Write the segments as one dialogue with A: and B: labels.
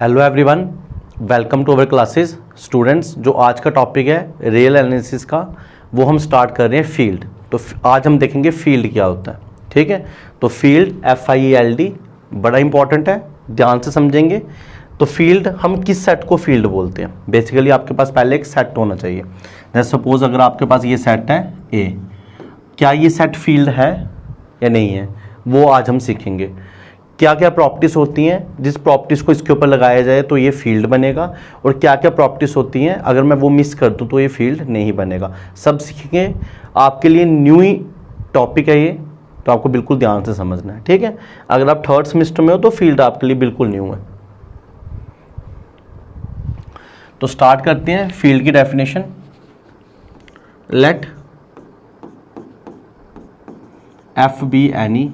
A: Hello everyone, welcome to our classes. Students, जो आज का टॉपिक है रियल एनालिसिस का, वो हम स्टार्ट कर रहे हैं फील्ड। तो आज हम देखेंगे फील्ड क्या होता है। ठीक है, तो फील्ड FIELD बड़ा इंपॉर्टेंट है, ध्यान से समझेंगे। तो फील्ड, हम किस सेट को फील्ड बोलते हैं? बेसिकली आपके पास पहले एक सेट होना चाहिए। जैसे सपोज अगर आपके पास ये सेट है A, क्या ये सेट फील्ड है या नहीं है, वो आज हम सीखेंगे। क्या क्या प्रॉपर्टीज़ होती हैं, जिस प्रॉपर्टीज़ को इसके ऊपर लगाया जाए तो ये फील्ड बनेगा, और क्या क्या प्रॉपर्टीज़ होती हैं अगर मैं वो मिस कर दूँ तो ये फील्ड नहीं बनेगा। सब सीखेंगे। आपके लिए न्यू ही टॉपिक है ये, तो आपको बिल्कुल ध्यान से समझना है। ठीक है, अगर आप थर्ड सेमेस्टर में हो तो फील्ड आपके लिए बिल्कुल न्यू है। तो स्टार्ट करते हैं फील्ड की definition. Let F be any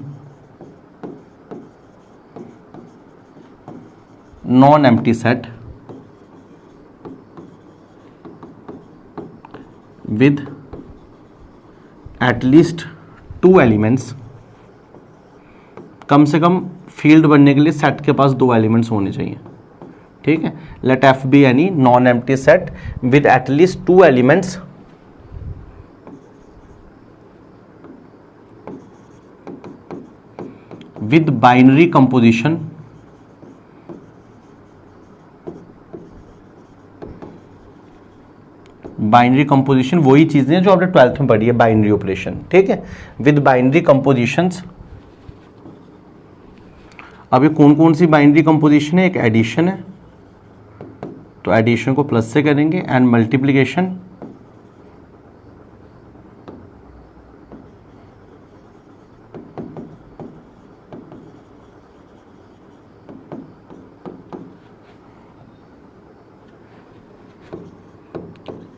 A: non-empty set with at least 2 elements। कम से कम फील्ड बनने के लिए सेट के पास 2 एलिमेंट्स होने चाहिए। ठीक है, let F be any non empty set with at least 2 elements with binary composition binary composition वही चीजें हैं जो आपने 12th में पढ़ी है, बाइनरी ऑपरेशन। ठीक है, विद बाइनरी कंपोजिशंस। अब ये कौन कौन सी बाइनरी कंपोजिशन है? एक एडिशन है, तो एडिशन को प्लस से करेंगे, एंड मल्टीप्लिकेशन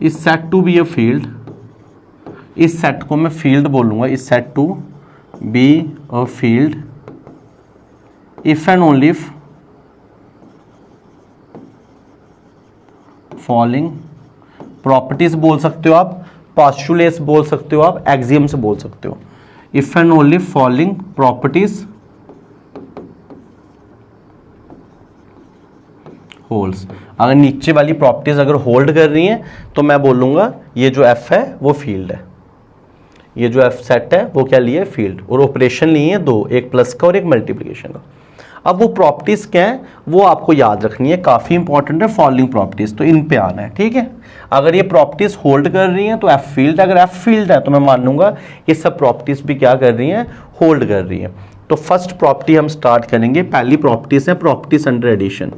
A: इस set to be a field. इस सेट को मैं फील्ड बोलूंगा, इस set to be a field if and only if following properties बोल सकते हो आप, पोस्टुलेट्स बोल सकते हो आप, एक्सियम्स बोल सकते हो। If and only following properties holds. अगर नीचे वाली प्रॉपर्टीज अगर होल्ड कर रही हैं तो मैं बोलूंगा ये जो F है वो फील्ड है, ये जो F सेट है वो क्या लिए? फील्ड। और ऑपरेशन लिए हैं 2, एक प्लस का और एक मल्टीप्लिकेशन का। अब वो प्रॉपर्टीज क्या है वो आपको याद रखनी है, काफी इंपॉर्टेंट है। फॉलोइंग प्रॉपर्टीज, तो इन पे आना है। ठीक है, अगर ये प्रॉपर्टीज होल्ड कर रही हैं तो F फील्ड। अगर F फील्ड है तो मैं मान लूंगा ये सब प्रॉपर्टीज भी क्या कर रही हैं? होल्ड कर रही हैं। तो फर्स्ट प्रॉपर्टी हम स्टार्ट करेंगे। पहली प्रॉपर्टीज है properties under addition.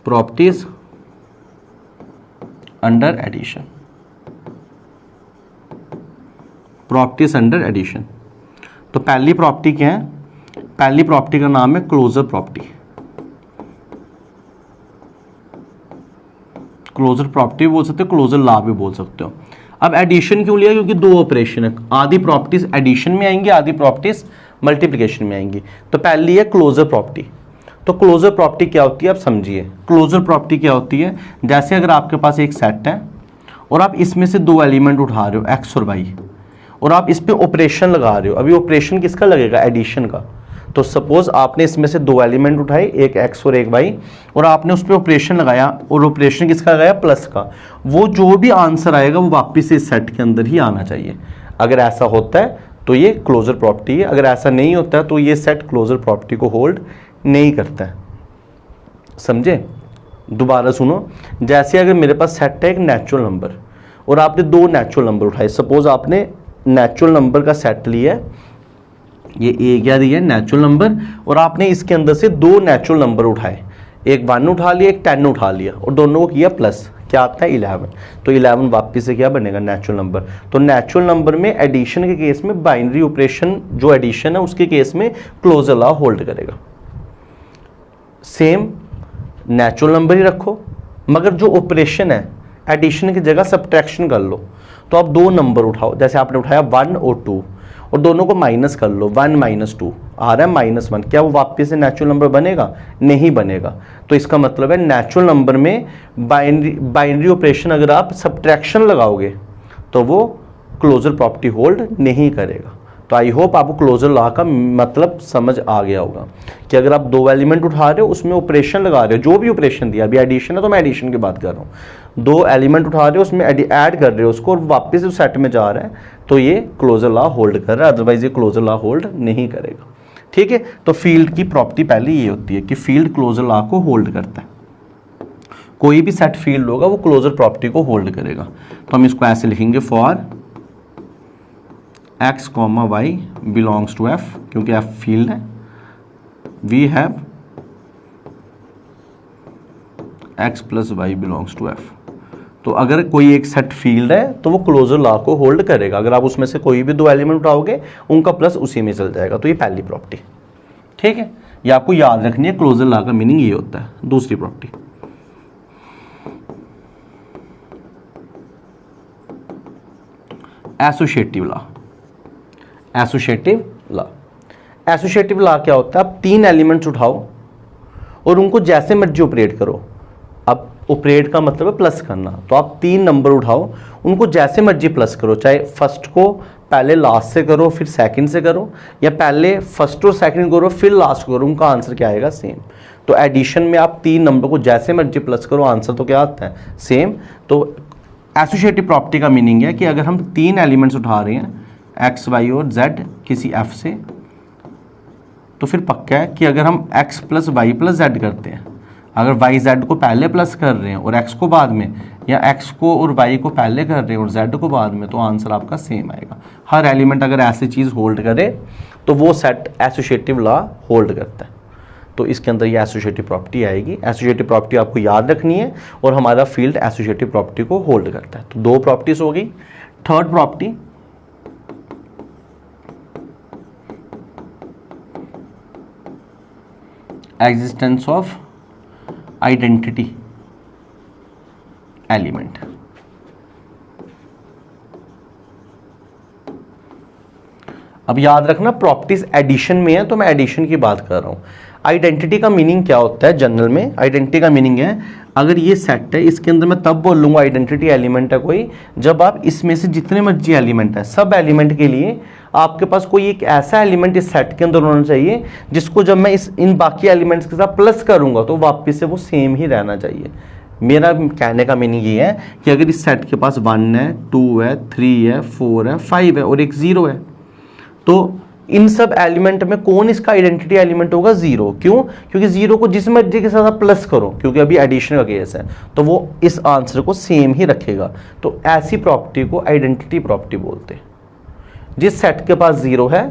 A: Properties under addition, properties under addition. तो पहली प्रॉपर्टी क्या है? पहली प्रॉपर्टी का नाम है क्लोजर प्रॉपर्टी। क्लोजर प्रॉपर्टी बोल सकते हो, क्लोजर लॉ भी बोल सकते हो। अब एडिशन क्यों लिया? क्योंकि 2 ऑपरेशन है, आधी प्रॉपर्टीज एडिशन में आएंगी, आधी प्रॉपर्टीज मल्टीप्लिकेशन में आएंगी। तो पहली है क्लोजर प्रॉपर्टी। तो क्लोजर प्रॉपर्टी क्या होती है आप समझिए। क्लोजर प्रॉपर्टी क्या होती है? जैसे अगर आपके पास एक सेट है और आप इसमें से 2 एलिमेंट उठा रहे हो x और y, और आप इस पे ऑपरेशन लगा रहे हो। अभी ऑपरेशन किसका लगेगा? एडिशन का। तो सपोज आपने इसमें से 2 एलिमेंट उठाए, एक x और एक y, और आपने उस पर ऑपरेशन लगाया, और ऑपरेशन किसका लगाया? प्लस का। वो जो भी आंसर आएगा वो वापिस इस सेट के अंदर ही आना चाहिए। अगर ऐसा होता है तो ये क्लोजर प्रॉपर्टी है, अगर ऐसा नहीं होता है तो ये सेट क्लोजर प्रॉपर्टी को होल्ड नहीं करता है। समझे? दोबारा सुनो। जैसे अगर मेरे पास सेट है एक नेचुरल नंबर, और आपने 2 नेचुरल नंबर उठाए। सपोज आपने नेचुरल नंबर का सेट लिया है, ये A क्या दिया है? नेचुरल नंबर, और आपने इसके अंदर से 2 नेचुरल नंबर उठाए, एक 1 उठा लिया, एक 10 उठा लिया, और दोनों को किया प्लस। क्या आता है? 11। तो 11 वापिस से क्या बनेगा? Natural number. तो नेचुरल नंबर में एडिशन के केस में बाइनरी ऑपरेशन जो एडिशन है उसके केस में क्लोजर लॉ होल्ड करेगा। सेम नेचुरल नंबर ही रखो, मगर जो ऑपरेशन है एडिशन की जगह सब्ट्रैक्शन कर लो। तो आप 2 नंबर उठाओ, जैसे आपने उठाया 1 और 2, और दोनों को माइनस कर लो। 1 - 2 आ रहा है -1। क्या वो वापस से नेचुरल नंबर बनेगा? नहीं बनेगा। तो इसका मतलब है नेचुरल नंबर में बाइनरी ऑपरेशन अगर आप सब्ट्रैक्शन लगाओगे तो वो क्लोजर प्रॉपर्टी होल्ड नहीं करेगा। तो आई होप आपको क्लोजर लॉ का मतलब समझ आ गया होगा कि अगर आप दो एलिमेंट उठा रहे हो, उसमें ऑपरेशन लगा रहे हो, जो भी ऑपरेशन दिया, अभी एडिशन है तो मैं एडिशन की बात कर रहा हूँ, दो एलिमेंट उठा रहे हो, उसमें ऐड कर रहे हो उसको और वापस उस सेट में जा रहा है, तो ये क्लोजर लॉ होल्ड कर रहा है, अदरवाइज ये क्लोजर लॉ होल्ड नहीं करेगा। ठीक है, तो फील्ड की प्रॉपर्टी पहले ये होती है कि फील्ड क्लोजर लॉ को होल्ड करता है। कोई भी सेट फील्ड होगा वो क्लोजर प्रॉपर्टी को होल्ड करेगा। तो हम इसको ऐसे लिखेंगे, for x, y belongs to f, क्योंकि f फील्ड है, we have x plus y belongs to f। तो अगर कोई एक सेट फील्ड है तो वो क्लोजर लॉ को होल्ड करेगा। अगर आप उसमें से कोई भी दो एलिमेंट उठाओगे उनका प्लस उसी में चल जाएगा। तो ये पहली प्रॉपर्टी। ठीक है, ये आपको याद रखनी है, क्लोजर लॉ का मीनिंग ये होता है। दूसरी property, associative law. Associative law, associative law क्या होता है? आप तीन एलिमेंट्स उठाओ और उनको जैसे मर्जी ऑपरेट करो। अब ऑपरेट का मतलब है प्लस करना, तो आप तीन नंबर उठाओ, उनको जैसे मर्जी प्लस करो, चाहे फर्स्ट को पहले लास्ट से करो फिर सेकंड से करो, या पहले फर्स्ट और सेकंड करो फिर लास्ट करो, उनका आंसर क्या आएगा? सेम। तो एडिशन में आप तीन नंबर को जैसे मर्जी प्लस करो, आंसर तो क्या आता है? सेम। तो एसोसिएटिव प्रॉपर्टी का मीनिंग है कि अगर हम तीन एलिमेंट्स उठा रहे हैं x, y और z किसी f से, तो फिर पक्का है कि अगर हम x plus y plus z करते हैं, अगर y z को पहले प्लस कर रहे हैं और x को बाद में, या x को और y को पहले कर रहे हैं और z को बाद में, तो आंसर आपका सेम आएगा। हर एलिमेंट अगर ऐसी चीज़ होल्ड करे तो वो सेट एसोसिएटिव लॉ होल्ड करता है। तो इसके अंदर ये एसोसिएटिव प्रॉपर्टी आएगी। एसोसिएटिव प्रॉपर्टी आपको याद रखनी है और हमारा फील्ड एसोसिएटिव प्रॉपर्टी को होल्ड करता है। तो दो प्रॉपर्टीज हो गई। Third property, existence of identity element. अब याद रखना प्रॉपर्टीज एडिशन में है, तो मैं एडिशन की बात कर रहा हूं। आइडेंटिटी का मीनिंग क्या होता है जनरल में? आइडेंटिटी का मीनिंग है, अगर ये सेट है, इसके अंदर मैं तब बोलूंगा आइडेंटिटी एलिमेंट है कोई, जब आप इसमें से जितने मर्जी एलिमेंट है, सब एलिमेंट के लिए आपके पास कोई एक ऐसा एलिमेंट इस सेट के अंदर होना चाहिए जिसको जब मैं इन बाकी एलिमेंट्स के साथ प्लस करूंगा तो वापिस से वो सेम ही रहना चाहिए। मेरा कहने का मीनिंग ये है कि अगर इस सेट के पास 1 है, 2 है, 3 है, 4 है, 5 है और एक 0 है, तो इन सब एलिमेंट में कौन इसका आइडेंटिटी एलिमेंट होगा? 0। क्यों? क्योंकि 0 को जिस मर्जी के साथ आप प्लस करो, क्योंकि अभी एडिशन का केस है, तो वो इस आंसर को सेम ही रखेगा। तो ऐसी प्रॉपर्टी को आइडेंटिटी प्रॉपर्टी बोलते हैं। जिस सेट के पास 0 है,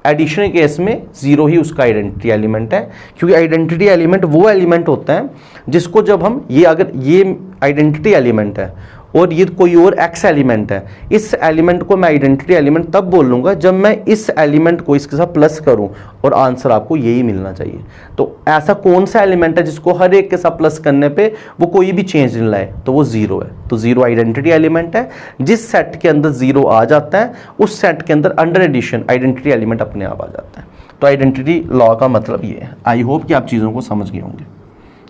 A: एडिशन के केस में 0 ही उसका आइडेंटिटी एलिमेंट है, क्योंकि आइडेंटिटी एलिमेंट वो एलिमेंट होता है जिसको जब हम अगर ये आइडेंटिटी एलिमेंट है और ये कोई और x एलिमेंट है, इस एलिमेंट को मैं आइडेंटिटी एलिमेंट तब बोलूँगा जब मैं इस एलिमेंट को इसके साथ प्लस करूं और आंसर आपको यही मिलना चाहिए। तो ऐसा कौन सा एलिमेंट है जिसको हर एक के साथ प्लस करने पे वो कोई भी चेंज नहीं लाए? तो वो 0 है। तो 0 आइडेंटिटी एलिमेंट है। जिस सेट के अंदर 0 आ जाता है उस सेट के अंदर अंडर एडिशन आइडेंटिटी एलिमेंट अपने आप आ जाता है। तो आइडेंटिटी लॉ का मतलब ये है। आई होप कि आप चीज़ों को समझ गए होंगे।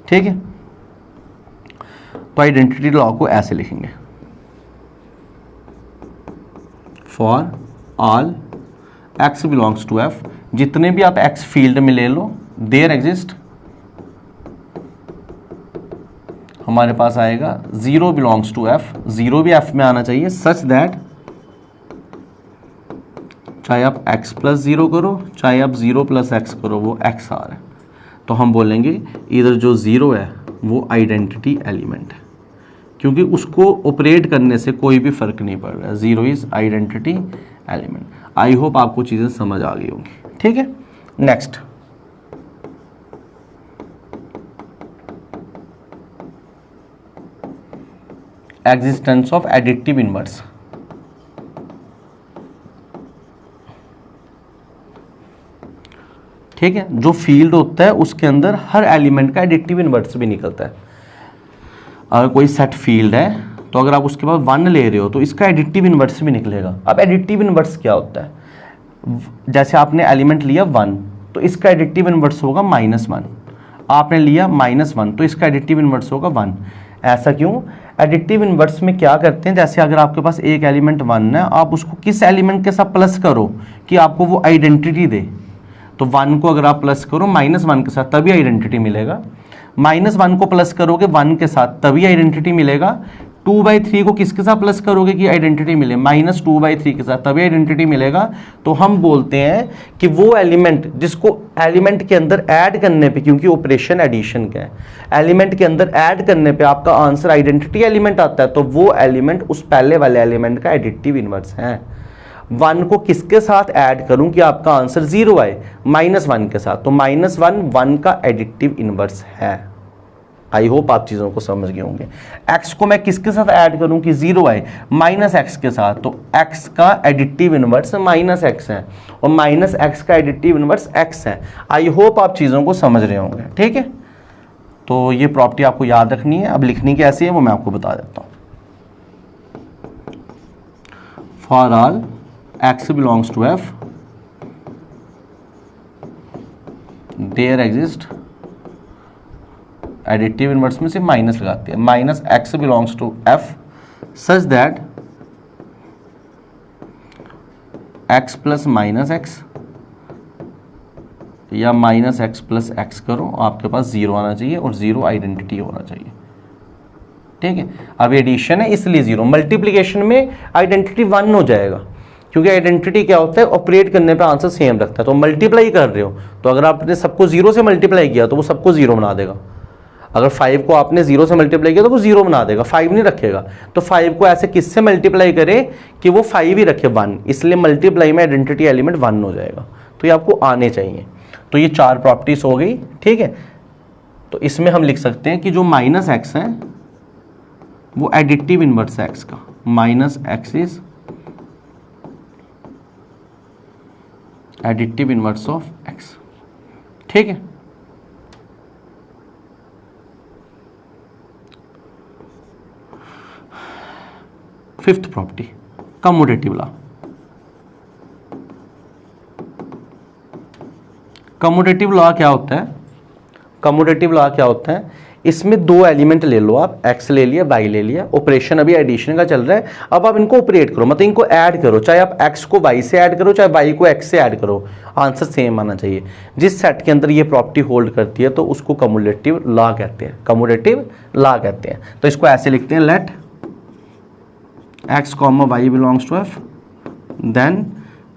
A: ठीक है, तो आइडेंटिटी लॉ को ऐसे लिखेंगे, for all x belongs to f, जितने भी आप x फील्ड में ले लो, देयर एग्जिस्ट, हमारे पास आएगा 0 बिलोंग्स टू f, 0 भी f में आना चाहिए, सच दैट चाहे आप x प्लस 0 करो चाहे आप 0 प्लस x करो, वो x आ रहा है। तो हम बोलेंगे इधर जो 0 है वो आइडेंटिटी एलिमेंट है, क्योंकि उसको ऑपरेट करने से कोई भी फर्क नहीं पड़ रहा है। 0 is identity element. I hope आपको चीजें समझ आ गई होंगी। ठीक है, next, existence of additive inverse. ठीक है, जो फील्ड होता है उसके अंदर हर एलिमेंट का एडिटिव इनवर्स भी निकलता है। अगर कोई सेट फील्ड है तो अगर आप उसके बाद 1 ले रहे हो तो इसका एडिटिव इनवर्स भी निकलेगा। अब एडिटिव इनवर्स क्या होता है? जैसे आपने एलिमेंट लिया 1 तो इसका एडिटिव इनवर्स होगा -1, आपने लिया -1 तो इसका एडिटिव इनवर्स होगा 1। ऐसा क्यों? एडिटिव इनवर्स में क्या करते हैं, जैसे अगर आपके पास एक एलिमेंट 1 है, आप उसको किस एलिमेंट के साथ प्लस करो कि आपको वो आइडेंटिटी दे। तो 1 को अगर आप प्लस करो -1 के साथ तभी आइडेंटिटी मिलेगा, -1 को प्लस करोगे 1 के साथ तभी आइडेंटिटी मिलेगा, 2/3 को किसके साथ प्लस करोगे कि आइडेंटिटी मिले, -2/3 के साथ तभी आइडेंटिटी मिलेगा। तो हम बोलते हैं कि वो एलिमेंट जिसको एलिमेंट के अंदर ऐड करने पे, क्योंकि ऑपरेशन एडिशन का है, एलिमेंट के अंदर ऐड करने पे आपका आंसर आइडेंटिटी एलिमेंट आता है, तो वो एलिमेंट उस पहले वाले एलिमेंट का एडिटिव इनवर्स है। 1 को किसके साथ ऐड करूं कि आपका आंसर 0 आए, -1 के साथ, तो -1 1 का एडिटिव इनवर्स है। आई होप आप चीज़ों को समझ गए होंगे। x को मैं किसके साथ ऐड करूं कि 0 आए, -x के साथ, तो x का एडिटिव इनवर्स -x है और -x का एडिटिव इनवर्स x है। आई होप आप चीज़ों को समझ रहे होंगे, ठीक है। तो ये प्रॉपर्टी आपको याद रखनी है। अब लिखनी कैसी है वो मैं आपको बता देता हूँ। For all x belongs to f there exist, additive inverse में से माइनस लगाते हैं, -x belongs to f such that x plus -x या -x प्लस x करो, आपके पास 0 आना चाहिए और 0 आइडेंटिटी होना चाहिए, ठीक है। अब एडिशन है इसलिए 0, मल्टीप्लिकेशन में आइडेंटिटी 1 हो जाएगा, क्योंकि आइडेंटिटी क्या होता है, ऑपरेट करने पे आंसर सेम रखता है। तो मल्टीप्लाई कर रहे हो तो अगर आपने सबको 0 से मल्टीप्लाई किया तो वो सबको 0 बना देगा। अगर 5 को आपने 0 से मल्टीप्लाई किया तो वो 0 बना देगा, 5 नहीं रखेगा। तो 5 को ऐसे किससे मल्टीप्लाई करे कि वो 5 ही रखे, 1, इसलिए मल्टीप्लाई में आइडेंटिटी एलिमेंट 1 हो जाएगा। तो ये आपको आने चाहिए। तो ये 4 प्रॉपर्टीज हो गई, ठीक है। तो इसमें हम लिख सकते हैं कि जो -x है वो एडिटिव इनवर्स है x का, -x is additive inverse of x, ठीक है। Fifth property, commutative law. Commutative law क्या होता है, कम्यूटेटिव लॉ क्या होता है, इसमें 2 एलिमेंट ले लो आप, x ले लिया, y ले लिया, ऑपरेशन अभी एडिशन का चल रहा है। अब आप इनको ऑपरेट करो, मतलब इनको ऐड करो, चाहे आप x को y से ऐड करो, चाहे y को x से ऐड करो, आंसर सेम आना चाहिए। जिस सेट के अंदर ये प्रॉपर्टी होल्ड करती है तो उसको कम्यूटेटिव लॉ कहते हैं, कम्यूटेटिव लॉ कहते हैं। तो इसको ऐसे लिखते हैं, let x, y belongs to f, then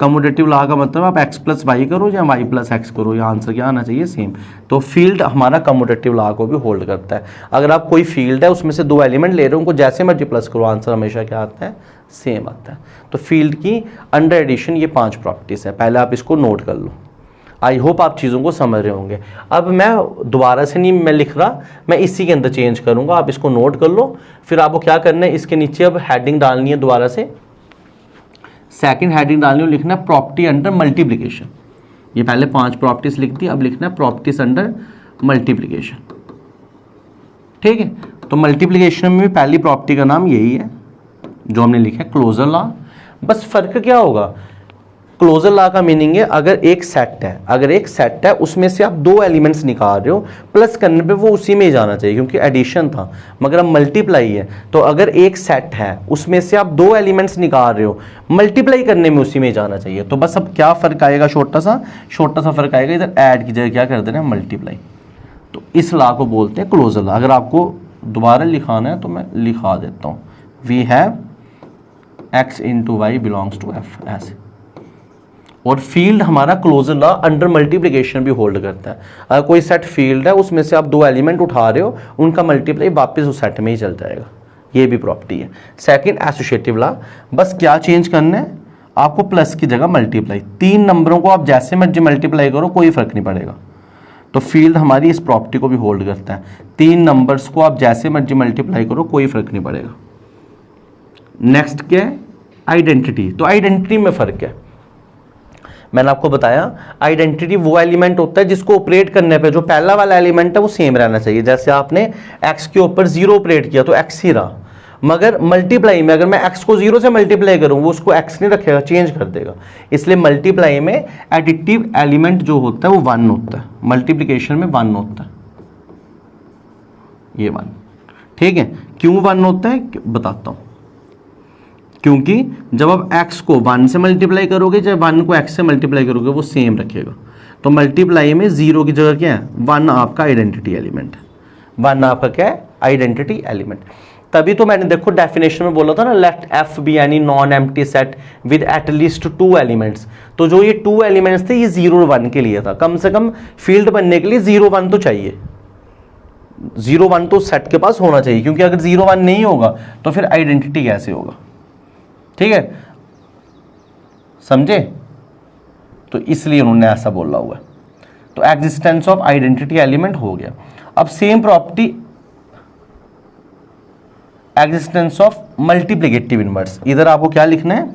A: commutative law का मतलब आप x प्लस वाई करो या y प्लस एक्स करो, या आंसर क्या आना चाहिए, सेम। तो फील्ड हमारा कम्यूटेटिव लॉ को भी होल्ड करता है। अगर आप कोई फील्ड है उसमें से 2 एलिमेंट ले रहे हो, उनको जैसे मर्जी प्लस करो, आंसर हमेशा क्या आता है, सेम आता है। तो फील्ड की अंडर एडिशन ये 5 प्रॉपर्टीज है, पहले आप इसको नोट कर लो। आई होप आप चीज़ों को समझ रहे होंगे। अब मैं दोबारा से नहीं मैं लिख रहा, मैं इसी के अंदर चेंज करूँगा, आप इसको नोट कर लो। फिर आपको क्या करना है, इसके नीचे अब हेडिंग डालनी है, दोबारा से सेकंड हेडिंग डालनी है, लिखना है प्रॉपर्टी अंडर मल्टीप्लिकेशन। ये पहले 5 प्रॉपर्टीज लिख दी, अब लिखना है प्रॉपर्टीज अंडर मल्टीप्लिकेशन, ठीक है। तो मल्टीप्लिकेशन में भी पहली प्रॉपर्टी का नाम यही है जो हमने लिखा है, क्लोजर लॉ। बस फर्क क्या होगा, क्लोजर लॉ का मीनिंग है अगर एक सेट है, अगर एक सेट है उसमें से आप 2 एलिमेंट्स निकाल रहे हो, प्लस करने पे वो उसी में ही जाना चाहिए, क्योंकि एडिशन था। मगर अब मल्टीप्लाई है, तो अगर एक सेट है उसमें से आप 2 एलिमेंट्स निकाल रहे हो, मल्टीप्लाई करने में उसी में ही जाना चाहिए। तो बस अब क्या फर्क आएगा, छोटा सा फर्क आएगा, इधर ऐड की जगह क्या कर देना है, मल्टीप्लाई। तो इस लॉ को बोलते हैं क्लोजर लॉ। अगर आपको दोबारा लिखाना है तो मैं लिखा देता हूँ, we have x into y belongs to f, ऐसे। और फील्ड हमारा क्लोजर लॉ अंडर मल्टीप्लिकेशन भी होल्ड करता है। अगर कोई सेट फील्ड है उसमें से आप 2 एलिमेंट उठा रहे हो, उनका मल्टीप्लाई वापस उस सेट में ही चल जाएगा, ये भी प्रॉपर्टी है। सेकंड एसोसिएटिव लॉ, बस क्या चेंज करना है आपको, प्लस की जगह मल्टीप्लाई। 3 नंबरों को आप जैसे मर्जी मल्टीप्लाई करो, कोई फर्क नहीं पड़ेगा। तो फील्ड हमारी इस प्रॉपर्टी को भी होल्ड करता है, 3 नंबर्स को आप जैसे मर्जी मल्टीप्लाई करो, कोई फर्क नहीं पड़ेगा। नेक्स्ट क्या है, आइडेंटिटी। तो आइडेंटिटी में फर्क है, मैंने आपको बताया आइडेंटिटी वो एलिमेंट होता है जिसको ऑपरेट करने पे जो पहला वाला एलिमेंट है वो सेम रहना चाहिए। जैसे आपने x के ऊपर 0 ऑपरेट किया तो x ही रहा, मगर मल्टीप्लाई में अगर मैं x को 0 से मल्टीप्लाई करूं वो उसको x नहीं रखेगा, चेंज कर देगा। इसलिए मल्टीप्लाई में एडिटिव एलिमेंट जो होता है वो 1 होता है, मल्टीप्लिकेशन में 1 होता है, ये 1, ठीक है। क्यों 1 होता है बताता हूं। क्योंकि जब आप x को 1 से मल्टीप्लाई करोगे, जब 1 को x से मल्टीप्लाई करोगे वो सेम रखेगा। तो मल्टीप्लाई में 0 की जगह क्या है, 1 आपका आइडेंटिटी एलिमेंट है। 1 आपका क्या है, आइडेंटिटी एलिमेंट। तभी तो मैंने देखो डेफिनेशन में बोला था ना, let f be any non empty set with at least 2 elements. तो जो ये 2 एलिमेंट्स थे ये 0 और 1 के लिए था। कम से कम फील्ड बनने के लिए 0 1 तो चाहिए, 0 1 तो सेट के पास होना चाहिए, क्योंकि अगर 0 1 नहीं होगा तो फिर आइडेंटिटी कैसे होगा। ठीक है, समझे? तो इसलिए उन्होंने ऐसा बोला हुआ है। तो एग्जिस्टेंस ऑफ आइडेंटिटी एलिमेंट हो गया। अब same property existence of multiplicative inverse. इधर आपको क्या लिखना है,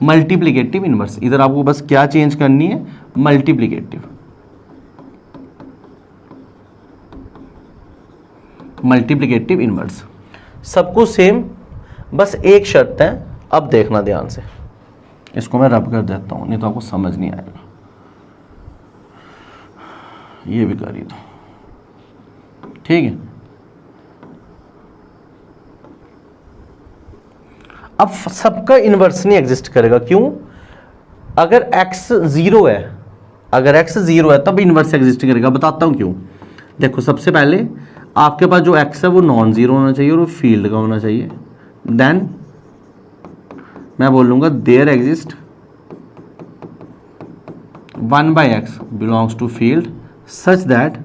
A: मल्टीप्लिकेटिव इनवर्स। इधर आपको बस क्या चेंज करनी है, मल्टीप्लिकेटिव, मल्टीप्लिकेटिव इनवर्स। सबको सेम, बस एक शर्त है। अब देखना ध्यान से, इसको मैं रब कर देता हूं, नहीं तो आपको समझ नहीं आएगा। ये भी कर ही दो, ठीक है। अब सबका इनवर्स नहीं एग्जिस्ट करेगा, क्यों? अगर x 0 है, अगर x 0 है तब इनवर्स एग्जिस्ट करेगा। बताता हूं क्यों। देखो, सबसे पहले आपके पास जो x है वो नॉन जीरो होना चाहिए और वो फील्ड का होना चाहिए। देन मैं बोलूंगा there exist 1/x belongs to field such that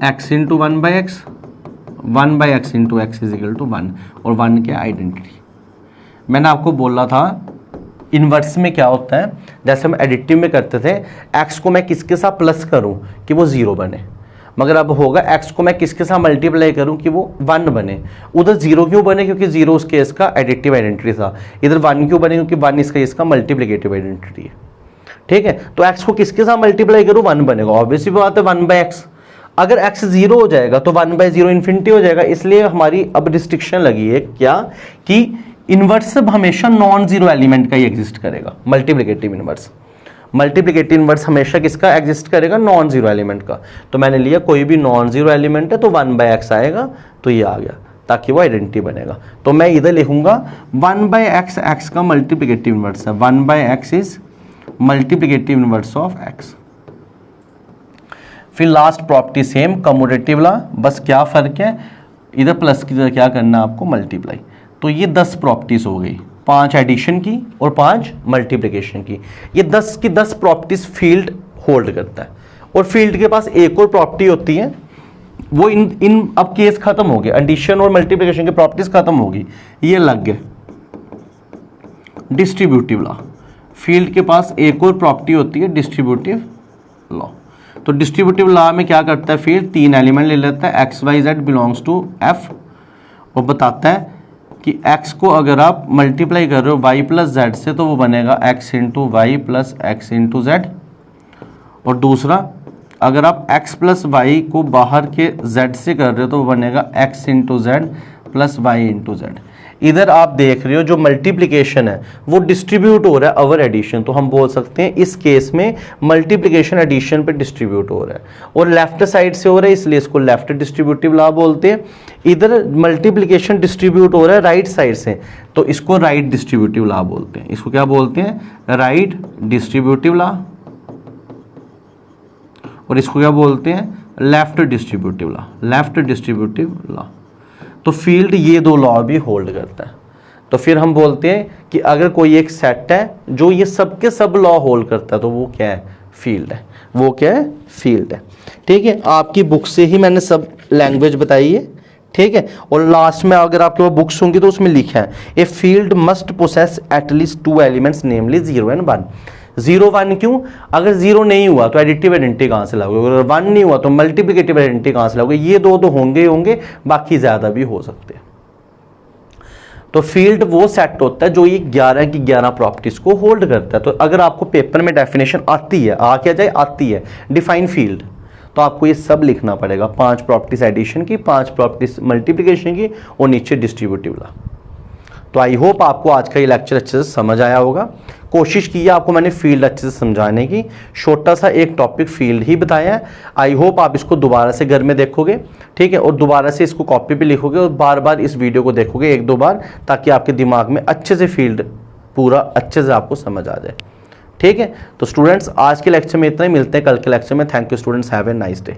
A: x into 1/x 1/x into x is equal to 1, और 1 क्या आइडेंटिटी। मैंने आपको बोला था इनवर्स में क्या होता है, जैसे हम एडिटिव में करते थे, x को मैं किसके साथ प्लस करूं कि वो 0 बने, मगर अब होगा x को मैं किसके साथ मल्टीप्लाई करूं कि वो 1 बने। उधर 0 क्यों बने, क्योंकि 0 उस केस का एडिटिव आइडेंटिटी था। इधर 1 क्यों बने, क्योंकि 1 इसका इसका मल्टीप्लिकेटिव आइडेंटिटी है। ठीक है, तो x को किसके साथ मल्टीप्लाई करूं, 1 बनेगा। ऑब्वियसली बात है 1/x। अगर x 0 हो जाएगा तो 1/0 इन्फिनिटी हो जाएगा। इसलिए हमारी अब रिस्ट्रिक्शन लगी है क्या, कि इनवर्स हमेशा नॉन जीरो एलिमेंट का ही एग्जिस्ट करेगा। मल्टीप्लिकेटिव इनवर्स, मल्टीप्लिकेटिव इनवर्स हमेशा किसका एग्जिस्ट करेगा, नॉन जीरो एलिमेंट का। तो मैंने लिया कोई भी नॉन जीरो एलिमेंट है तो 1/x आएगा, तो ये आ गया, ताकि वो आइडेंटिटी बनेगा। तो मैं इधर लिखूंगा 1/x, x का मल्टीप्लिकेटिव इनवर्स है। 1/x is multiplicative inverse of x। फिर last property same, commutative law. बस क्या फर्क है, इधर प्लस की जगह क्या करना है आपको, मल्टीप्लाई। तो ये 10 प्रॉपर्टीज हो गई, 5 एडिशन की और 5 मल्टीप्लिकेशन की। ये 10 की 10 प्रॉपर्टीज फील्ड होल्ड करता है। और फील्ड के पास एक और प्रॉपर्टी होती है, वो इन अब केस खत्म हो गए, एडिशन और मल्टीप्लिकेशन की प्रॉपर्टीज खत्म होगी, ये लग गए डिस्ट्रीब्यूटिव लॉ। फील्ड के पास एक और प्रॉपर्टी होती है डिस्ट्रीब्यूटिव लॉ। तो डिस्ट्रीब्यूटिव लॉ में क्या करता है, फील्ड 3 एलिमेंट ले लेता है, x y z belongs to f, और बताता है कि x को अगर आप मल्टीप्लाई कर रहे हो y प्लस जेड से तो वो बनेगा x into y plus x into z. और दूसरा, अगर आप x प्लस वाई को बाहर के z से कर रहे हो तो वो बनेगा x into z plus y into z. इधर आप देख रहे हो जो मल्टीप्लिकेशन है वो डिस्ट्रीब्यूट हो रहा है ओवर एडिशन, तो हम बोल सकते हैं इस केस में मल्टीप्लिकेशन एडिशन पे डिस्ट्रीब्यूट हो रहा है और लेफ्ट साइड से हो रहा है, इसलिए इसको लेफ्ट डिस्ट्रीब्यूटिव लॉ बोलते हैं। इधर मल्टीप्लिकेशन डिस्ट्रीब्यूट हो रहा है राइट साइड से, तो इसको राइट डिस्ट्रीब्यूटिव लॉ बोलते हैं। इसको क्या बोलते हैं, राइट डिस्ट्रीब्यूटिव लॉ, और इसको क्या बोलते हैं, left distributive law, left distributive law. तो फील्ड ये 2 लॉ भी होल्ड करता है। तो फिर हम बोलते हैं कि अगर कोई एक सेट है जो ये सब के सब लॉ होल्ड करता है तो वो क्या है, फील्ड है। वो क्या है, फील्ड है। ठीक है, आपकी बुक से ही मैंने सब लैंग्वेज बताई है। ठीक है, और लास्ट में अगर आपके पास बुक्स होंगी तो उसमें लिखा है a field must possess at least 2 elements namely 0 and 1। 0 1 क्यों, अगर 0 नहीं हुआ तो एडिटिव आइडेंटिटी कहाँ से लाओगे, अगर 1 नहीं हुआ तो मल्टीप्लिकेटिव आइडेंटिटी कहाँ से लाओगे। ये 2 तो होंगे ही होंगे, बाकी ज्यादा भी हो सकते हैं। तो फील्ड वो सेट होता है जो ये 11 की 11 प्रॉपर्टीज को होल्ड करता है। तो अगर आपको पेपर में डेफिनेशन आती है, आ क्या जाए आती है, डिफाइन फील्ड, तो आपको ये सब लिखना पड़ेगा। 5 प्रॉपर्टीज एडिशन की, 5 प्रॉपर्टीज मल्टीप्लिकेशन की और नीचे डिस्ट्रीब्यूटिव लॉ। तो आई होप आपको आज का ये लेक्चर अच्छे से समझ आया होगा। कोशिश की है आपको मैंने फील्ड अच्छे से समझाने की, छोटा सा एक टॉपिक फील्ड ही बताया है। आई होप आप इसको दोबारा से घर में देखोगे, ठीक है, और दोबारा से इसको कॉपी पे लिखोगे और बार बार इस वीडियो को देखोगे 1-2 बार, ताकि आपके दिमाग में अच्छे से फील्ड पूरा अच्छे से आपको समझ आ जाए, ठीक है। तो स्टूडेंट्स आज के लेक्चर में इतना ही, मिलते हैं कल के लेक्चर में। Thank you students, have a nice day.